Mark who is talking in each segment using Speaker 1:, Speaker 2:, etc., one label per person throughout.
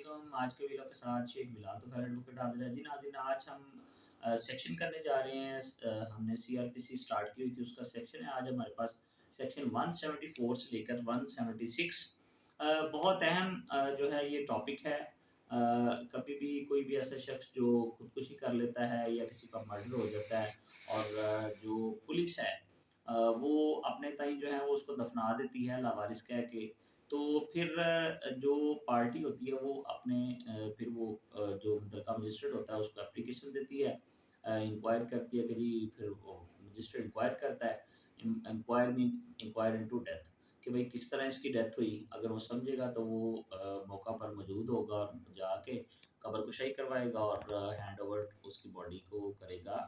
Speaker 1: वालेकुम। आज के वीडियो के साथ शेख बिलाल तोफैल एडवोकेट हाज़िर है। जी नाज़रीन, आज हम सेक्शन करने जा रहे हैं। हमने सीआरपीसी स्टार्ट की हुई थी, उसका सेक्शन है। आज हमारे पास सेक्शन 174 से लेकर 176 बहुत अहम जो है ये टॉपिक है। कभी भी कोई भी ऐसा शख्स जो खुदकुशी कर लेता है या किसी का मर्डर हो जाता है और जो पुलिस है वो अपने ताई जो है वो उसको दफना देती है लावारिस कह के। तो फिर जो पार्टी होती है वो अपने फिर वो जो मुतल्लिका मजिस्ट्रेट होता है उसको एप्लीकेशन देती है, इंक्वायर करती है कि जी फिर वो मजिस्ट्रेट इंक्वायर करता है। Inquire mean inquire into death कि भाई किस तरह इसकी डेथ हुई। अगर वो समझेगा तो वो मौका पर मौजूद होगा और जाके कब्र कुशाई करवाएगा और हैंड ओवर उसकी बॉडी को करेगा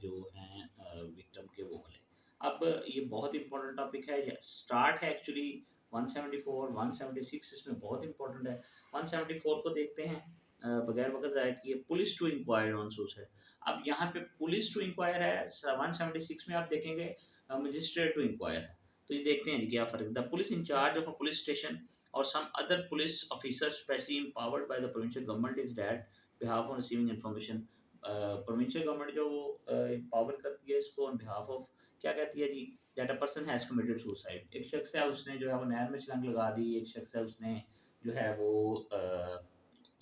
Speaker 1: जो हैं विक्टिम के वो वाले। अब ये बहुत इंपॉर्टेंट टॉपिक है, ये स्टार्ट है एक्चुअली 174, 176 इसमें बहुत इंपॉर्टेंट है। 174 को देखते हैं। बगैर वक़्त ज़ाया किए police to inquire on suicide. अब यहाँ पे पुलिस टू इंक्वायर है, 176 में आप देखेंगे मजिस्ट्रेट टू इंक्वायर है। तो ये देखते हैं जी क्या फ़र्क। The police in charge of a police station और some other police officer specially empowered by the provincial government is that behalf of receiving information. Provincial government जो वो एम्पावर करती है इसको ऑन बिहाफ ऑफ क्या कहती है जी, that a person has committed suicide. एक शख्स है उसने जो है वो नहर में छलांग लगा दी, एक शख्स है उसने जो है वो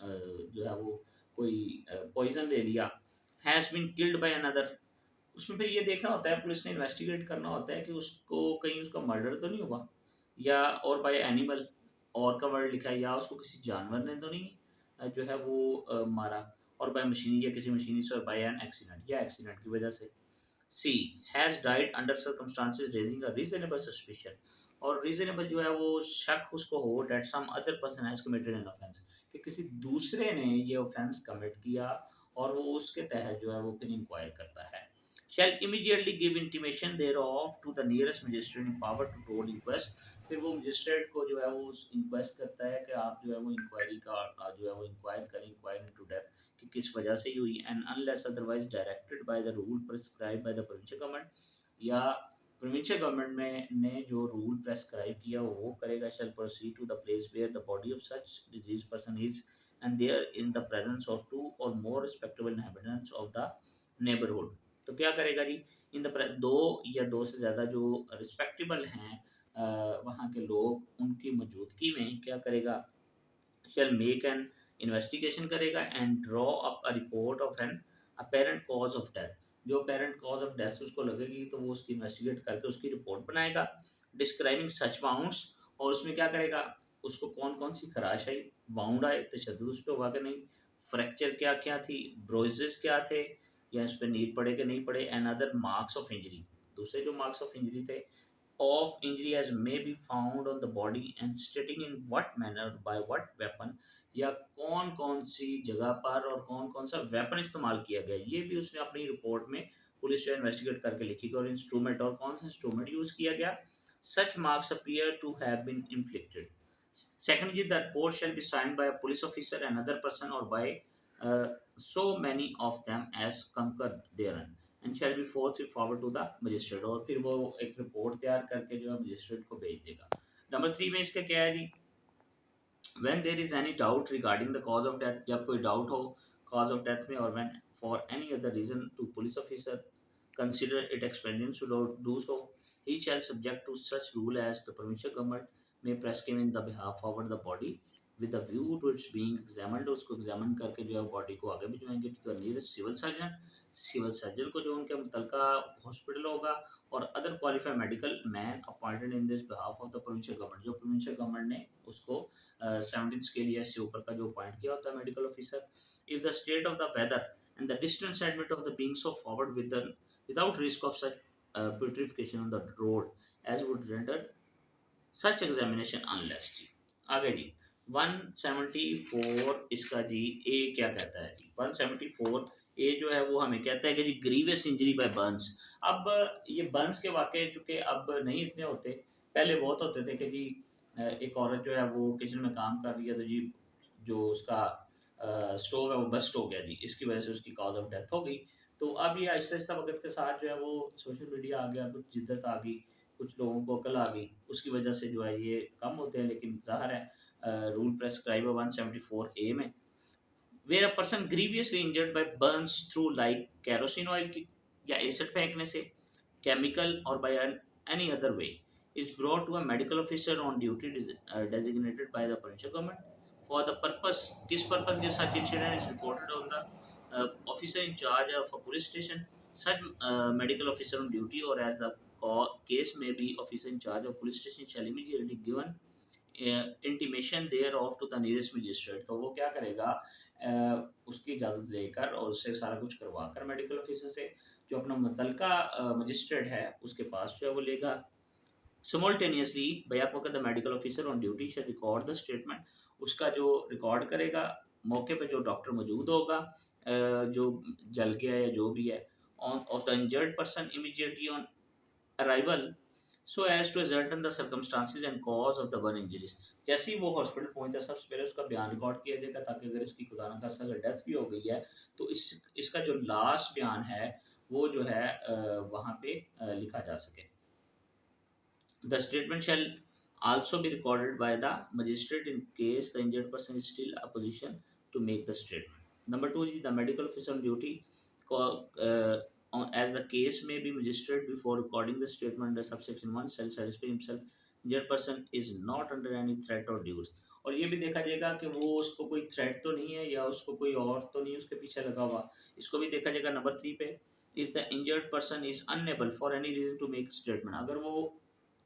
Speaker 1: जो है वो कोई पॉइज़न ले लिया, has been killed by another. उसमें फिर ये देखना होता है, पुलिस ने इन्वेस्टिगेट करना होता है कि उसको कहीं उसका मर्डर तो नहीं हुआ या और बाय एनिमल और का वर्ड लिखा है या उसको किसी जानवर ने तो नहीं जो है वो मारा और बाय मशीनरी या किसी मशीनरी से बाय एन एक्सीडेंट या एक्सीडेंट की वजह से। She has died under circumstances raising a reasonable suspicion और रीजनेबल जो है वो शक उसको हो that some other person has committed an offence कि किसी दूसरे ने ये ऑफेंस कमिट किया और वो उसके तहत जो है वो फिर इंक्वायर करता है। Shall immediately give intimation thereof to the nearest magistrate in power to hold inquest। फिर वो मजिस्ट्रेट को जो है वो इंक्वेस्ट करता है कि आप जो है वो इंक्वायरी का जो है वो इंक्वायर करें, इंक्वायर इनटू डेथ कि किस वजह से ये हुई and unless otherwise directed by the rule prescribe by the provincial government या प्रोविंशियल गवर्नमेंट में ने जो रूल प्रेस्क्राइब किया वो करेगा। Shall proceed to the place where the body of such deceased person is and there in the presence of two or more respectable inhabitants of the neighbourhood. तो क्या करेगा जी, in the दो या दो से ज़्यादा जो रिस्पेक्टेबल हैं वहाँ के लोग उनकी मौजूदगी में क्या करेगा, shall make an investigation करेगा and draw up a report of an apparent cause of death। जो apparent cause of death उसको लगेगी तो वो उसकी इन्वेस्टिगेट करके उसकी रिपोर्ट बनाएगा डिस्क्राइबिंग सच वाउंड्स। और उसमें क्या करेगा, उसको कौन कौन सी खराश आई, वाउंड आए तशद्दुद उस पर हुआ कि नहीं, फ्रैक्चर क्या क्या थी, ब्रोइजेस क्या थे या उस पर नील पड़े कि नहीं पड़े and other marks of injury. दूसरे जो मार्क्स ऑफ इंजरी थे of injury as may be found on the body and stating in what manner by what weapon या कौन कौन सी जगह पर और कौन कौन सा वेपन इस्तेमाल किया गया, ये भी उसने अपनी रिपोर्ट में पुलिस जो इन्वेस्टिगेट करके लिखी गई और इंस्ट्रूमेंट और कौन सा इंस्ट्रूमेंट यूज किया गया। Such marks appear to have been inflicted. Secondly, the report shall be signed by a police officer and another person or by so many of them as concur therein and shall be forward to the magistrate। और फिर वो एक report तैयार करके जो है magistrate को भेज देगा। नंबर 3 में इसका क्या है जी, when there is any doubt regarding the cause of death, जब कोई डाउट हो cause of death में और when for any other reason to police officer consider it expedient to do so, he shall subject to such rule as the provincial government may prescribe in the behalf forward the body with a view to its being examined। उसको examine करके जो है body को आगे भिजवाएंगे to the nearest civil surgeon। Civil surgeon को जो उनके मुतलका हॉस्पिटल होगा और other qualified medical man appointed in this behalf of the provincial government. जो प्रोविंशियल गवर्नमेंट ने उसको 17 स्केल या इससे ऊपर का जो पॉइंट किया होता है medical officer. If the state of the weather and the distance admit of the being so forward with without risk of such putrefaction on the road as would render such examination unless जी। आगे जी 174 इसका जी ए क्या कहता है जी, 174 ए जो है वो हमें कहता है कि जी ग्रीवियस इंजरी बाय बर्न्स। अब ये बर्न्स के वाक़े चूँकि अब नहीं इतने होते, पहले बहुत होते थे कि जी एक औरत जो है वो किचन में काम कर रही है तो जी जो उसका स्टोव है वो बस्ट हो गया जी, इसकी वजह से उसकी कॉज़ ऑफ डेथ हो गई। तो अब ये आहिस्ता-आहिस्ता वक़्त के साथ जो है वो सोशल मीडिया आ गया, कुछ जिद्दत आ गई, कुछ लोगों को अकल आ गई, उसकी वजह से जो है ये कम होते हैं। लेकिन ज़ाहिर है रूल प्रेस्क्राइब 174A में, where a person grievously injured by burns through like kerosene oil की या एसिड फेंकने से, chemical or by any other way, is brought to a medical officer on duty designated by the provincial government for the purpose, किस purpose के such incident is reported on the officer in charge of a police station, such medical officer on duty or as the case may be, officer in charge of police station shall immediately given intimation there of to the nearest magistrate. तो वो क्या करेगा, उसकी इजाज़त लेकर और उससे सारा कुछ करवा कर मेडिकल ऑफिसर से, जो अपना मुतलका मजिस्ट्रेट है उसके पास जो है वो लेगा। सिमल्टेनियसली बैक वक्त the medical officer on duty shall record the statement, उसका जो रिकॉर्ड करेगा मौके पे जो डॉक्टर मौजूद होगा, जो जल गया या जो भी है, on of the injured person immediately on arrival so as to ascertain the circumstances and cause of the burn injuries. जैसे ही वो हॉस्पिटल पहुंचता है सबसे पहले उसका बयान रिकॉर्ड किया जाएगा, ताकि अगर इसकी खुदा न खास्ता अगर डेथ भी हो गई है तो इसका जो लास्ट बयान है वो जो है वहाँ पे लिखा जा सके। The statement shall also be recorded by the magistrate in case the injured person is still a position to make the statement. Number two is the medical officer on duty, as the case may be magistrate before recording the statement under subsection 1 shall satisfy himself injured person is not under any threat or duress। और ये भी देखा जाएगा कि वो उसको कोई threat तो नहीं है या उसको कोई और तो नहीं उसके पीछे लगा हुआ, इसको भी देखा जाएगा। नंबर 3 पे, if the injured person is unable for any reason to make statement, अगर वो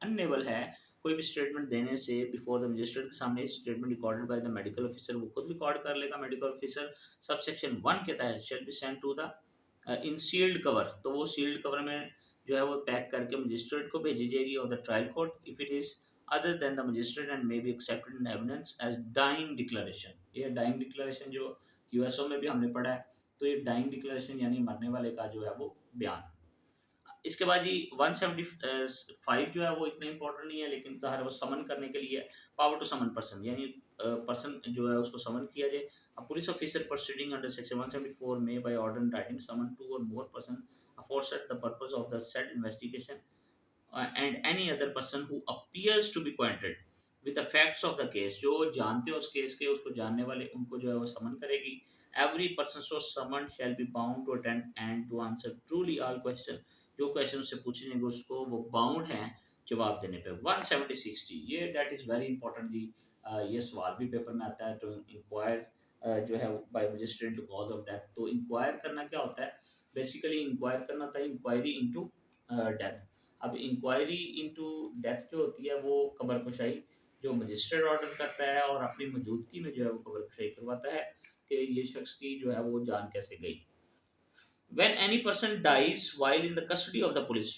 Speaker 1: अनएबल है कोई भी स्टेटमेंट देने से बिफोर द मजिस्ट्रेट के सामने, statement recorded by the medical officer, वो खुद रिकॉर्ड कर लेगा मेडिकल ऑफिसर। सबसेक्शन 1 के तहत shall be send to the in sealed cover, तो वो सील्ड कवर में जो है वो पैक करके मजिस्ट्रेट को भेजी जाएगी और the trial court if it is other than the magistrate and may be accepted in evidence as dying declaration. ये डाइंग डिक्लेरेशन जो यूएसओ में भी हमने पढ़ा है, तो ये डाइंग डिक्लेरेशन यानी मरने वाले का जो है वो बयान। इसके बाद जी 175 जो है वो इतना इंपॉर्टेंट नहीं है, लेकिन ज़ाहिर है वो समन करने के लिए, पावर टू समन पर्सन, यानी पर्सन जो है उसको समन किया जाए। अब police officer proceeding under section 174 में by order and writing summon two or more person aforesaid the purpose of the said investigation and any other person who appears to be acquainted with the facts of the case, जो जानते हो उस case के, उसको जानने वाले उनको जो है वो समन करेगी। Every person so summon shall be bound to attend and to answer truly all question, जो क्वेश्चन उससे पूछे जाएंगे उसको वो बाउंड हैं जवाब देने पे। 176 जी, ये दैट इज़ वेरी इंपॉर्टेंट जी। ये सवाल भी पेपर में आता है। तो इंक्वायर जो है by magistrate to cause of death, तो इंक्वायर करना क्या होता है, बेसिकली इंक्वायर करना होता है इंक्वायरी इनटू डेथ। अब इंक्वायरी इनटू डेथ जो होती है वो कबर कुशाई जो मजिस्ट्रेट ऑर्डर करता है और अपनी मौजूदगी में जो है वो कबर कुशाई करवाता है कि ये शख्स की जो है वो जान कैसे गई। When any person dies while in the custody of the police,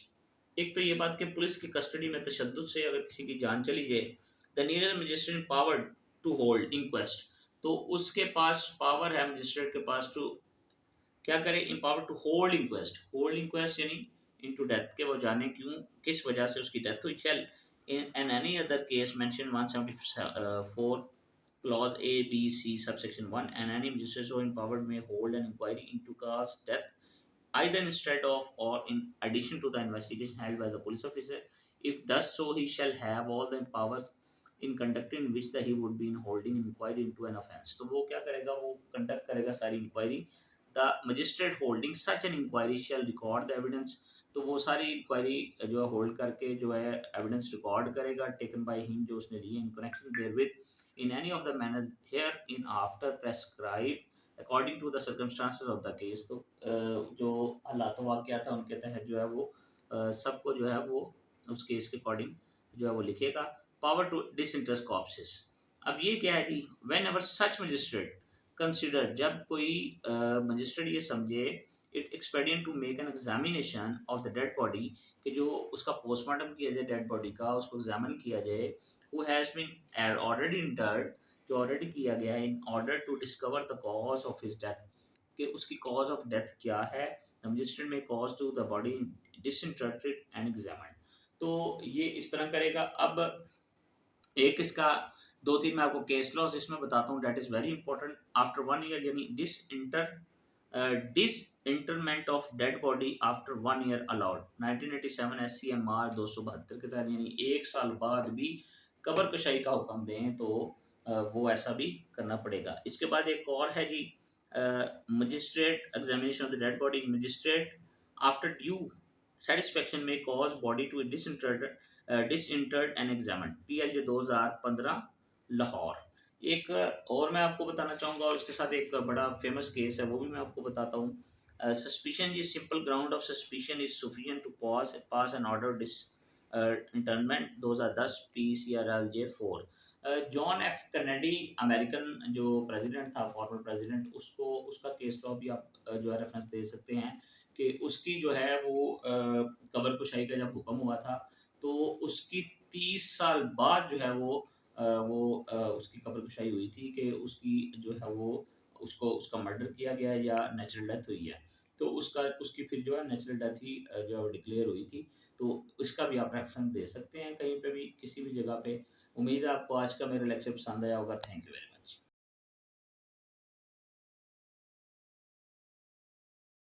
Speaker 1: एक तो ये बात कि पुलिस की कस्टडी में तशद्दुद से अगर किसी की जान चली जाए, the nearer magistrate power to hold inquest, तो उसके पास पावर है मजिस्ट्रेट के पास टू क्या करे, पावर टू होल्ड इंक्वेस्ट यानी इनटू डेथ, के वो जाने क्यों किस वजह से उसकी डेथ हुई। Shall in any other case mention 174 clause A, B, C, subsection 1, and any magistrate so empowered may hold an inquiry into cause death either instead of or in addition to the investigation held by the police officer. If does so, he shall have all the powers in conducting which the he would be in holding an inquiry into an offence। तो वो क्या करेगा, वो conduct करेगा सारी inquiry. The magistrate holding such an inquiry shall record the evidence, तो वो सारी इंक्वायरी जो है होल्ड करके जो है एविडेंस रिकॉर्ड करेगा टेकन बाय हिम जो उसने लिए in connection therewith in any of the manner hereinafter prescribe according to the circumstances of the case. तो जो हालात वाक़यात था उनके तहत जो है वो सबको जो है वो उस केस के अकॉर्डिंग जो है वो लिखेगा। पावर टू डिसइंटरेस्ट कॉर्प्सेस, अब ये क्या है कि whenever such magistrate consider, जब कोई मजिस्ट्रेट ये समझे it expedient to make an examination of the dead body, कि जो उसका पोस्टमार्टम किया जाए डेड बॉडी का, उसको एग्जामिन किया जाए, who has been already interred, जो ऑलरेडी किया गया है, in order to discover the cause of his death, कि उसकी कॉज ऑफ डेथ क्या है। The magistrate may cause to the body disinterested and examined, तो ये इस तरह करेगा। अब एक इसका 2-3 मैं आपको केस लॉस इसमें बताता हूँ, date is very important. After 1 year यानी disinterment of dead body after 1 year allowed 1987 SCMR 272 के तहत, यानी 1 साल बाद भी कबर कशाई का हुक्म दें तो वो ऐसा भी करना पड़ेगा। इसके बाद एक और है जी, magistrate examination of the dead body. Magistrate after due satisfaction may cause body to disinterred and examined। PIJ 2015 Lahore. एक और मैं आपको बताना चाहूँगा, और इसके साथ एक बड़ा फेमस केस है वो भी मैं आपको बताता हूँ। Suspicion is simple ground of suspicion is sufficient to pass an order disinterment 2010 PCRLJ 4। John F Kennedy, American जो प्रेसिडेंट था, फॉर्मर प्रेसिडेंट, उसको उसका केस लॉ भी आप जो है रेफरेंस दे सकते हैं कि उसकी जो है वो कबर कुशाई का जब हुक्म हुआ था तो उसकी 30 साल बाद जो है उसकी कबर कुशाई हुई थी कि उसकी जो है वो उसको उसका मर्डर किया गया है या नेचुरल डेथ हुई है। तो उसकी फिर जो है नेचुरल डेथ ही जो है डिक्लेयर हुई थी। तो इसका भी आप रेफरेंस दे सकते हैं कहीं पे भी किसी भी जगह पे। उम्मीद है आपको आज का मेरा लेक्चर पसंद आया होगा। Thank you very much.